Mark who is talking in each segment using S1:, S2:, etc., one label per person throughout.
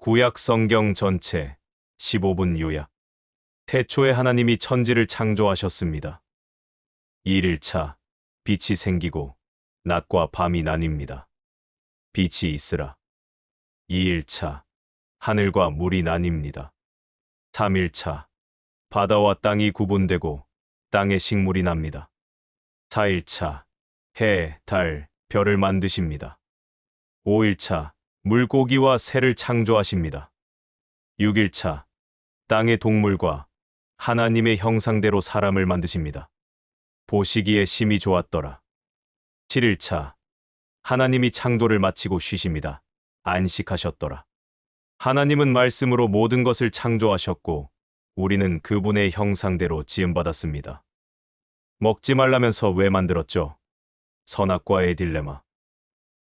S1: 구약 성경 전체 15분 요약. 태초에 하나님이 천지를 창조하셨습니다. 1일차 빛이 생기고 낮과 밤이 나뉩니다. 빛이 있으라. 2일차 하늘과 물이 나뉩니다. 3일차 바다와 땅이 구분되고 땅에 식물이 납니다. 4일차 해, 달, 별을 만드십니다. 5일차 물고기와 새를 창조하십니다. 6일차 땅의 동물과 하나님의 형상대로 사람을 만드십니다. 보시기에 심히 좋았더라. 7일차 하나님이 창조를 마치고 쉬십니다. 안식하셨더라. 하나님은 말씀으로 모든 것을 창조하셨고 우리는 그분의 형상대로 지음받았습니다. 먹지 말라면서 왜 만들었죠? 선악과의 딜레마.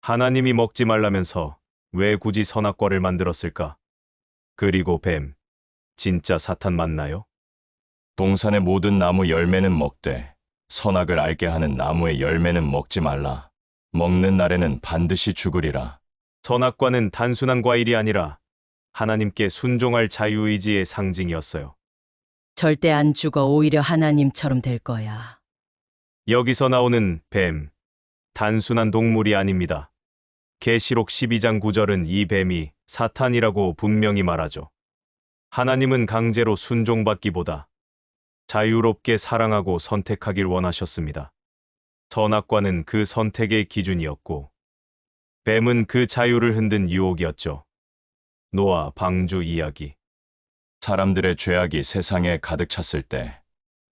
S1: 하나님이 먹지 말라면서 왜 굳이 선악과를 만들었을까? 그리고 뱀, 진짜 사탄 맞나요?
S2: 동산의 모든 나무 열매는 먹되 선악을 알게 하는 나무의 열매는 먹지 말라. 먹는 날에는 반드시 죽으리라.
S1: 선악과는 단순한 과일이 아니라 하나님께 순종할 자유의지의 상징이었어요.
S3: 절대 안 죽어. 오히려 하나님처럼 될 거야.
S1: 여기서 나오는 뱀, 단순한 동물이 아닙니다. 계시록 12장 9절은 이 뱀이 사탄이라고 분명히 말하죠. 하나님은 강제로 순종받기보다 자유롭게 사랑하고 선택하길 원하셨습니다. 선악과는 그 선택의 기준이었고 뱀은 그 자유를 흔든 유혹이었죠. 노아 방주 이야기.
S2: 사람들의 죄악이 세상에 가득 찼을 때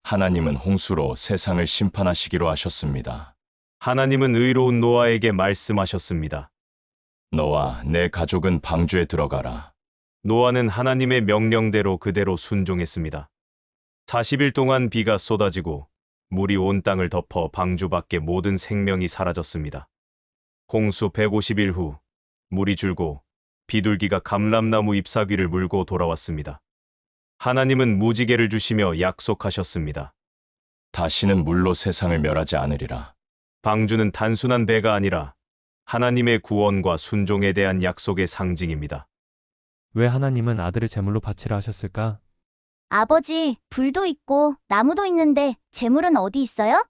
S2: 하나님은 홍수로 세상을 심판하시기로 하셨습니다.
S1: 하나님은 의로운 노아에게 말씀하셨습니다.
S2: 너와 내 가족은 방주에 들어가라.
S1: 노아는 하나님의 명령대로 그대로 순종했습니다. 40일 동안 비가 쏟아지고 물이 온 땅을 덮어 방주 밖의 모든 생명이 사라졌습니다. 홍수 150일 후 물이 줄고 비둘기가 감람나무 잎사귀를 물고 돌아왔습니다. 하나님은 무지개를 주시며 약속하셨습니다.
S2: 다시는 물로 세상을 멸하지 않으리라.
S1: 방주는 단순한 배가 아니라 하나님의 구원과 순종에 대한 약속의 상징입니다.
S4: 왜 하나님은 아들을 제물로 바치라 하셨을까?
S5: 아버지, 불도 있고 나무도 있는데 재물은 어디 있어요?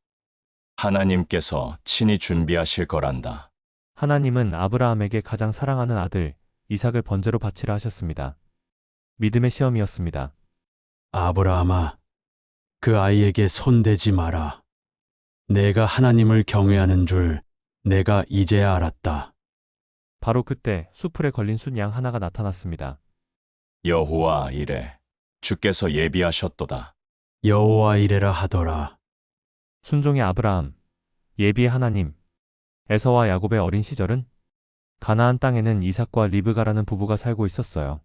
S2: 하나님께서 친히 준비하실 거란다.
S4: 하나님은 아브라함에게 가장 사랑하는 아들 이삭을 번제로 바치라 하셨습니다. 믿음의 시험이었습니다.
S6: 아브라함아, 그 아이에게 손대지 마라. 내가 하나님을 경외하는 줄 내가 이제야 알았다.
S4: 바로 그때 수풀에 걸린 순양 하나가 나타났습니다.
S2: 여호와 이래 주께서 예비하셨도다.
S6: 여호와 이래라 하더라.
S4: 순종의 아브라함, 예비의 하나님. 에서와 야곱의 어린 시절은 가나안 땅에는 이삭과 리브가라는 부부가 살고 있었어요.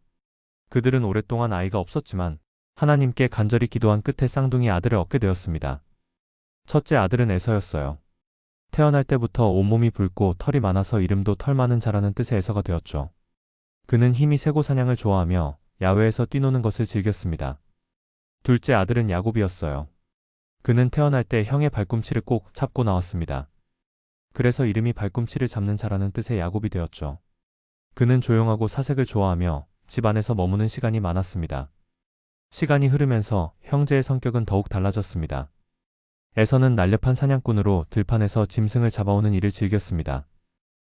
S4: 그들은 오랫동안 아이가 없었지만 하나님께 간절히 기도한 끝에 쌍둥이 아들을 얻게 되었습니다. 첫째 아들은 에서였어요. 태어날 때부터 온몸이 붉고 털이 많아서 이름도 털 많은 자라는 뜻의 에서가 되었죠. 그는 힘이 세고 사냥을 좋아하며 야외에서 뛰노는 것을 즐겼습니다. 둘째 아들은 야곱이었어요. 그는 태어날 때 형의 발꿈치를 꼭 잡고 나왔습니다. 그래서 이름이 발꿈치를 잡는 자라는 뜻의 야곱이 되었죠. 그는 조용하고 사색을 좋아하며 집 안에서 머무는 시간이 많았습니다. 시간이 흐르면서 형제의 성격은 더욱 달라졌습니다. 에서는 날렵한 사냥꾼으로 들판에서 짐승을 잡아오는 일을 즐겼습니다.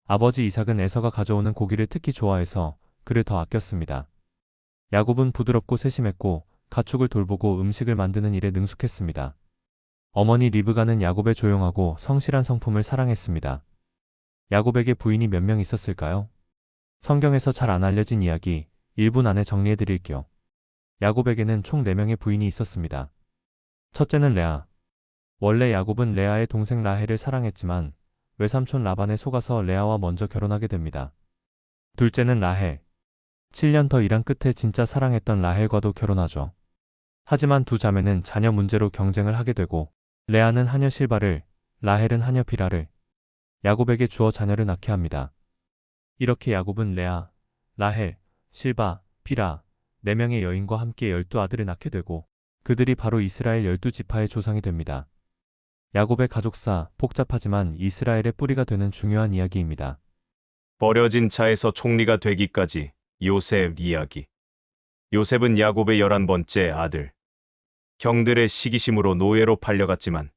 S4: 아버지 이삭은 에서가 가져오는 고기를 특히 좋아해서 그를 더 아꼈습니다. 야곱은 부드럽고 세심했고 가축을 돌보고 음식을 만드는 일에 능숙했습니다. 어머니 리브가는 야곱의 조용하고 성실한 성품을 사랑했습니다. 야곱에게 부인이 몇 명 있었을까요? 성경에서 잘 안 알려진 이야기 1분 안에 정리해 드릴게요. 야곱에게는 총 4명의 부인이 있었습니다. 첫째는 레아. 원래 야곱은 레아의 동생 라헬을 사랑했지만 외삼촌 라반에 속아서 레아와 먼저 결혼하게 됩니다. 둘째는 라헬. 7년 더 일한 끝에 진짜 사랑했던 라헬과도 결혼하죠. 하지만 두 자매는 자녀 문제로 경쟁을 하게 되고 레아는 하녀 실바를, 라헬은 하녀 비라를 야곱에게 주어 자녀를 낳게 합니다. 이렇게 야곱은 레아, 라헬, 실바, 비라 4명의 여인과 함께 12아들을 낳게 되고 그들이 바로 이스라엘 12지파의 조상이 됩니다. 야곱의 가족사, 복잡하지만 이스라엘의 뿌리가 되는 중요한 이야기입니다.
S1: 버려진 차에서 총리가 되기까지 요셉 이야기. 요셉은 야곱의 11번째 아들. 형들의 시기심으로 노예로 팔려갔지만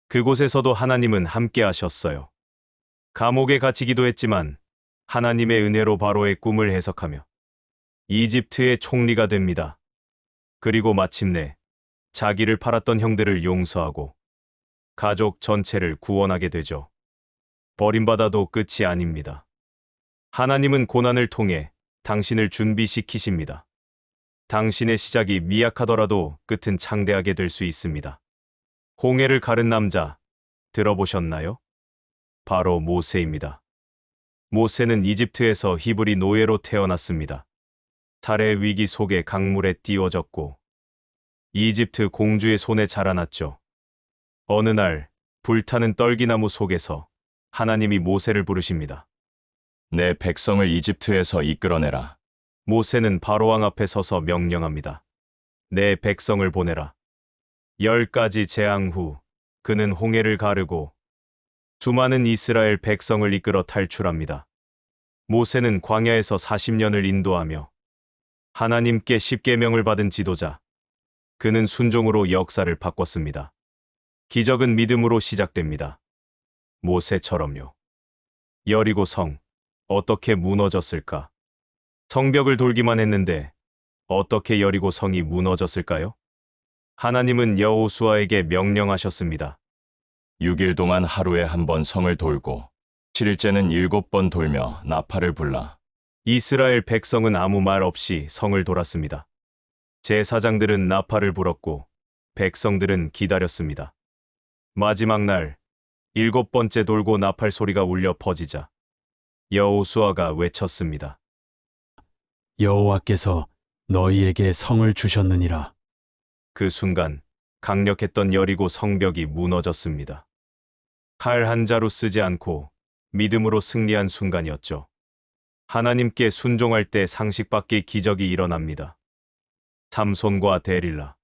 S1: 그곳에서도 하나님은 함께 하셨어요. 감옥에 갇히기도 했지만 하나님의 은혜로 바로의 꿈을 해석하며 이집트의 총리가 됩니다. 그리고 마침내 자기를 팔았던 형들을 용서하고 가족 전체를 구원하게 되죠. 버림받아도 끝이 아닙니다. 하나님은 고난을 통해 당신을 준비시키십니다. 당신의 시작이 미약하더라도 끝은 창대하게 될 수 있습니다. 홍해를 가른 남자, 들어보셨나요? 바로 모세입니다. 모세는 이집트에서 히브리 노예로 태어났습니다. 살해 위기 속에 강물에 띄워졌고 이집트 공주의 손에 자라났죠. 어느 날 불타는 떨기나무 속에서 하나님이 모세를 부르십니다.
S2: 내 백성을 이집트에서 이끌어내라.
S1: 모세는 바로왕 앞에 서서 명령합니다. 내 백성을 보내라. 10가지 재앙 후 그는 홍해를 가르고 수많은 이스라엘 백성을 이끌어 탈출합니다. 모세는 광야에서 40년을 인도하며 하나님께 십계명을 받은 지도자. 그는 순종으로 역사를 바꿨습니다. 기적은 믿음으로 시작됩니다. 모세처럼요. 여리고 성, 어떻게 무너졌을까? 성벽을 돌기만 했는데 어떻게 여리고 성이 무너졌을까요? 하나님은 여호수아에게 명령하셨습니다.
S2: 6일 동안 하루에 한 번 성을 돌고 7일째는 7번 돌며 나팔을 불라.
S1: 이스라엘 백성은 아무 말 없이 성을 돌았습니다. 제사장들은 나팔을 불었고 백성들은 기다렸습니다. 마지막 날 7번째 돌고 나팔 소리가 울려 퍼지자 여호수아가 외쳤습니다.
S6: 여호와께서 너희에게 성을 주셨느니라.
S1: 그 순간 강력했던 여리고 성벽이 무너졌습니다. 칼 한 자루 쓰지 않고 믿음으로 승리한 순간이었죠. 하나님께 순종할 때 상식 밖의 기적이 일어납니다. 삼손과 데릴라.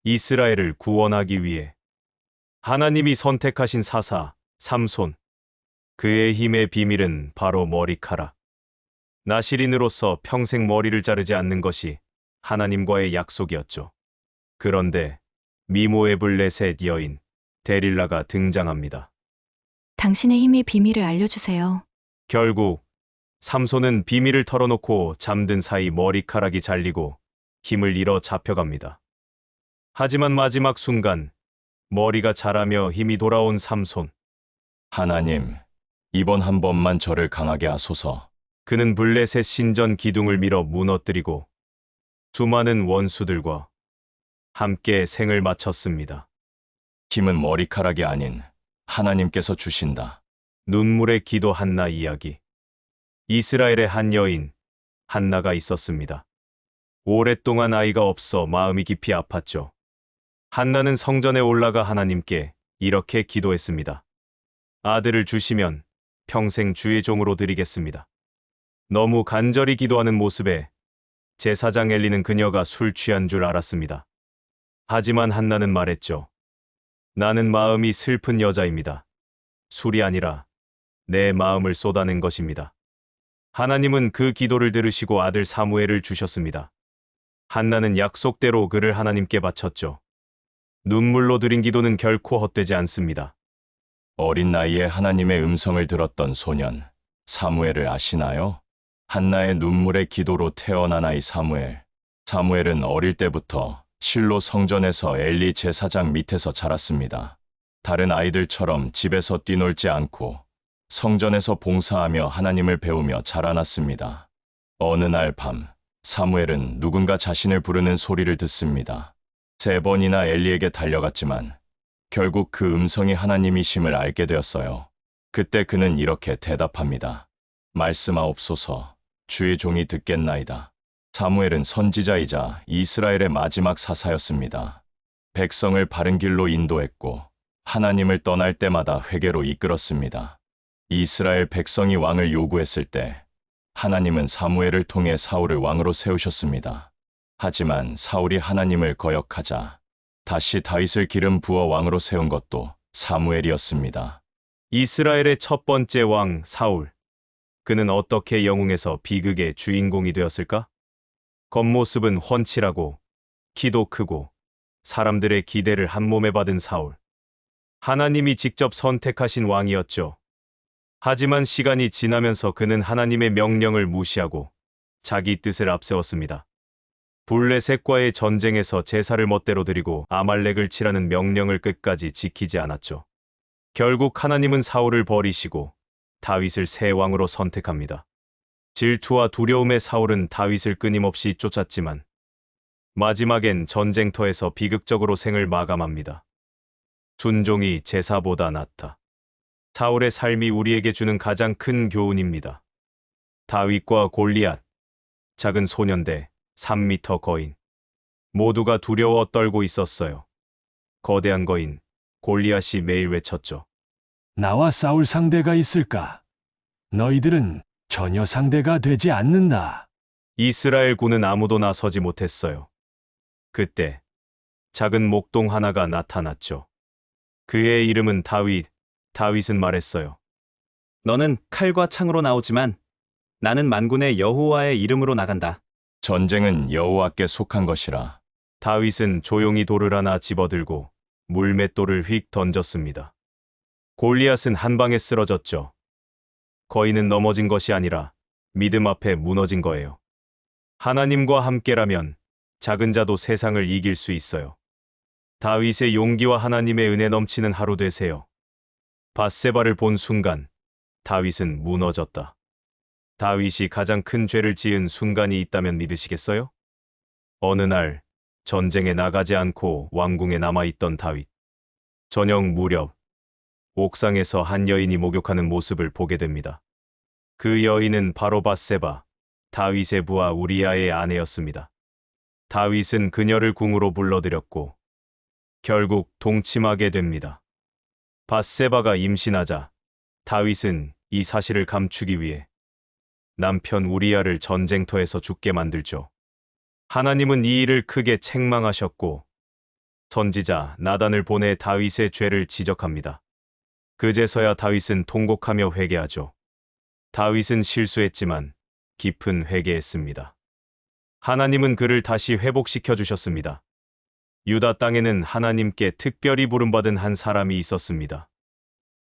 S1: 이스라엘을 구원하기 위해 하나님이 선택하신 사사 삼손. 그의 힘의 비밀은 바로 머리카락. 나실인으로서 평생 머리를 자르지 않는 것이 하나님과의 약속이었죠. 그런데 미모의 블레셋 여인 데릴라가 등장합니다.
S7: 당신의 힘의 비밀을 알려주세요.
S1: 결국 삼손은 비밀을 털어놓고 잠든 사이 머리카락이 잘리고 힘을 잃어 잡혀갑니다. 하지만 마지막 순간 머리가 자라며 힘이 돌아온 삼손.
S2: 하나님, 이번 한 번만 저를 강하게 하소서.
S1: 그는 블레셋 신전 기둥을 밀어 무너뜨리고 수많은 원수들과 함께 생을 마쳤습니다.
S2: 힘은 머리카락이 아닌 하나님께서 주신다.
S1: 눈물의 기도 한나 이야기. 이스라엘의 한 여인 한나가 있었습니다. 오랫동안 아이가 없어 마음이 깊이 아팠죠. 한나는 성전에 올라가 하나님께 이렇게 기도했습니다. 아들을 주시면 평생 주의 종으로 드리겠습니다. 너무 간절히 기도하는 모습에 제사장 엘리는 그녀가 술 취한 줄 알았습니다. 하지만 한나는 말했죠. 나는 마음이 슬픈 여자입니다. 술이 아니라 내 마음을 쏟아낸 것입니다. 하나님은 그 기도를 들으시고 아들 사무엘을 주셨습니다. 한나는 약속대로 그를 하나님께 바쳤죠. 눈물로 드린 기도는 결코 헛되지 않습니다.
S2: 어린 나이에 하나님의 음성을 들었던 소년 사무엘을 아시나요? 한나의 눈물의 기도로 태어난 아이 사무엘. 사무엘은 어릴 때부터 실로 성전에서 엘리 제사장 밑에서 자랐습니다. 다른 아이들처럼 집에서 뛰놀지 않고 성전에서 봉사하며 하나님을 배우며 자라났습니다. 어느 날 밤 사무엘은 누군가 자신을 부르는 소리를 듣습니다. 3번이나 엘리에게 달려갔지만 결국 그 음성이 하나님이심을 알게 되었어요. 그때 그는 이렇게 대답합니다. 말씀하옵소서. 주의 종이 듣겠나이다. 사무엘은 선지자이자 이스라엘의 마지막 사사였습니다. 백성을 바른 길로 인도했고 하나님을 떠날 때마다 회개로 이끌었습니다. 이스라엘 백성이 왕을 요구했을 때 하나님은 사무엘을 통해 사울을 왕으로 세우셨습니다. 하지만 사울이 하나님을 거역하자 다시 다윗을 기름 부어 왕으로 세운 것도 사무엘이었습니다.
S1: 이스라엘의 첫 번째 왕 사울. 그는 어떻게 영웅에서 비극의 주인공이 되었을까? 겉모습은 훤칠하고 키도 크고 사람들의 기대를 한 몸에 받은 사울. 하나님이 직접 선택하신 왕이었죠. 하지만 시간이 지나면서 그는 하나님의 명령을 무시하고 자기 뜻을 앞세웠습니다. 블레셋과의 전쟁에서 제사를 멋대로 드리고 아말렉을 치라는 명령을 끝까지 지키지 않았죠. 결국 하나님은 사울을 버리시고 다윗을 새 왕으로 선택합니다. 질투와 두려움의 사울은 다윗을 끊임없이 쫓았지만 마지막엔 전쟁터에서 비극적으로 생을 마감합니다. 순종이 제사보다 낫다. 사울의 삶이 우리에게 주는 가장 큰 교훈입니다. 다윗과 골리앗, 작은 소년대, 3미터 거인. 모두가 두려워 떨고 있었어요. 거대한 거인, 골리앗이 매일 외쳤죠.
S8: 나와 싸울 상대가 있을까? 너희들은 전혀 상대가 되지 않는다.
S1: 이스라엘 군은 아무도 나서지 못했어요. 그때 작은 목동 하나가 나타났죠. 그의 이름은 다윗. 다윗은 말했어요.
S9: 너는 칼과 창으로 나오지만 나는 만군의 여호와의 이름으로 나간다.
S2: 전쟁은 여호와께 속한 것이라.
S1: 다윗은 조용히 돌을 하나 집어들고 물맷돌을 휙 던졌습니다. 골리앗은 한 방에 쓰러졌죠. 거인은 넘어진 것이 아니라 믿음 앞에 무너진 거예요. 하나님과 함께라면 작은 자도 세상을 이길 수 있어요. 다윗의 용기와 하나님의 은혜 넘치는 하루 되세요. 밧세바를 본 순간 다윗은 무너졌다. 다윗이 가장 큰 죄를 지은 순간이 있다면 믿으시겠어요? 어느 날 전쟁에 나가지 않고 왕궁에 남아있던 다윗. 저녁 무렵 옥상에서 한 여인이 목욕하는 모습을 보게 됩니다. 그 여인은 바로 밧세바, 다윗의 부하 우리아의 아내였습니다. 다윗은 그녀를 궁으로 불러들였고 결국 동침하게 됩니다. 밧세바가 임신하자 다윗은 이 사실을 감추기 위해 남편 우리아를 전쟁터에서 죽게 만들죠. 하나님은 이 일을 크게 책망하셨고 선지자 나단을 보내 다윗의 죄를 지적합니다. 그제서야 다윗은 통곡하며 회개하죠. 다윗은 실수했지만 깊은 회개했습니다. 하나님은 그를 다시 회복시켜 주셨습니다. 유다 땅에는 하나님께 특별히 부름받은 한 사람이 있었습니다.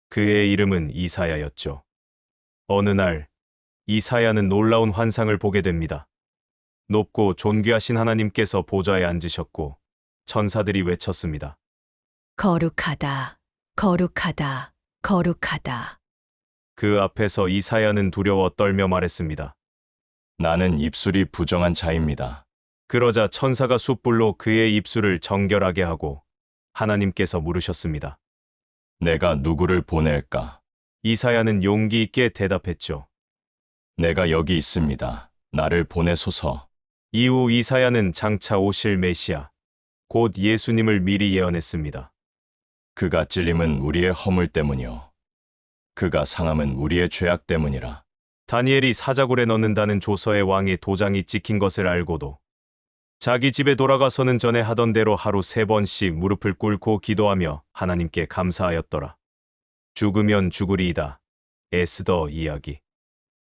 S1: 그의 이름은 이사야였죠. 어느 날 이사야는 놀라운 환상을 보게 됩니다. 높고 존귀하신 하나님께서 보좌에 앉으셨고 천사들이 외쳤습니다.
S7: 거룩하다, 거룩하다, 거룩하다.
S1: 그 앞에서 이사야는 두려워 떨며 말했습니다.
S2: 나는 입술이 부정한 자입니다.
S1: 그러자 천사가 숯불로 그의 입술을 정결하게 하고 하나님께서 물으셨습니다.
S2: 내가 누구를 보낼까?
S1: 이사야는 용기 있게 대답했죠.
S2: 내가 여기 있습니다. 나를 보내소서.
S1: 이후 이사야는 장차 오실 메시아, 곧 예수님을 미리 예언했습니다.
S2: 그가 찔림은 우리의 허물 때문이요. 그가 상함은 우리의 죄악 때문이라.
S1: 다니엘이 사자굴에 넣는다는 조서의 왕의 도장이 찍힌 것을 알고도 자기 집에 돌아가서는 전에 하던 대로 하루 3번씩 무릎을 꿇고 기도하며 하나님께 감사하였더라. 죽으면 죽으리이다. 에스더 이야기.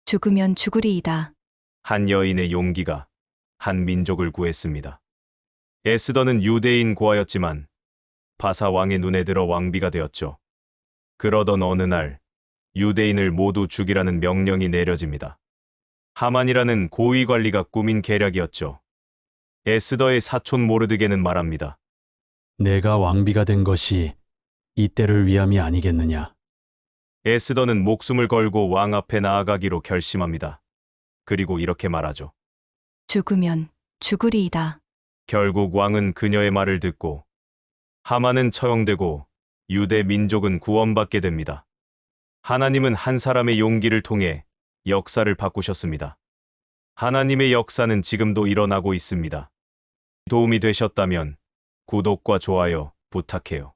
S7: 죽으면 죽으리이다.
S1: 한 여인의 용기가 한 민족을 구했습니다. 에스더는 유대인 고아였지만 바사 왕의 눈에 들어 왕비가 되었죠. 그러던 어느 날 유대인을 모두 죽이라는 명령이 내려집니다. 하만이라는 고위 관리가 꾸민 계략이었죠. 에스더의 사촌 모르드게는 말합니다.
S6: 내가 왕비가 된 것이 이때를 위함이 아니겠느냐.
S1: 에스더는 목숨을 걸고 왕 앞에 나아가기로 결심합니다. 그리고 이렇게 말하죠.
S7: 죽으면 죽으리이다.
S1: 결국 왕은 그녀의 말을 듣고 하만은 처형되고 유대 민족은 구원받게 됩니다. 하나님은 한 사람의 용기를 통해 역사를 바꾸셨습니다. 하나님의 역사는 지금도 일어나고 있습니다. 도움이 되셨다면 구독과 좋아요 부탁해요.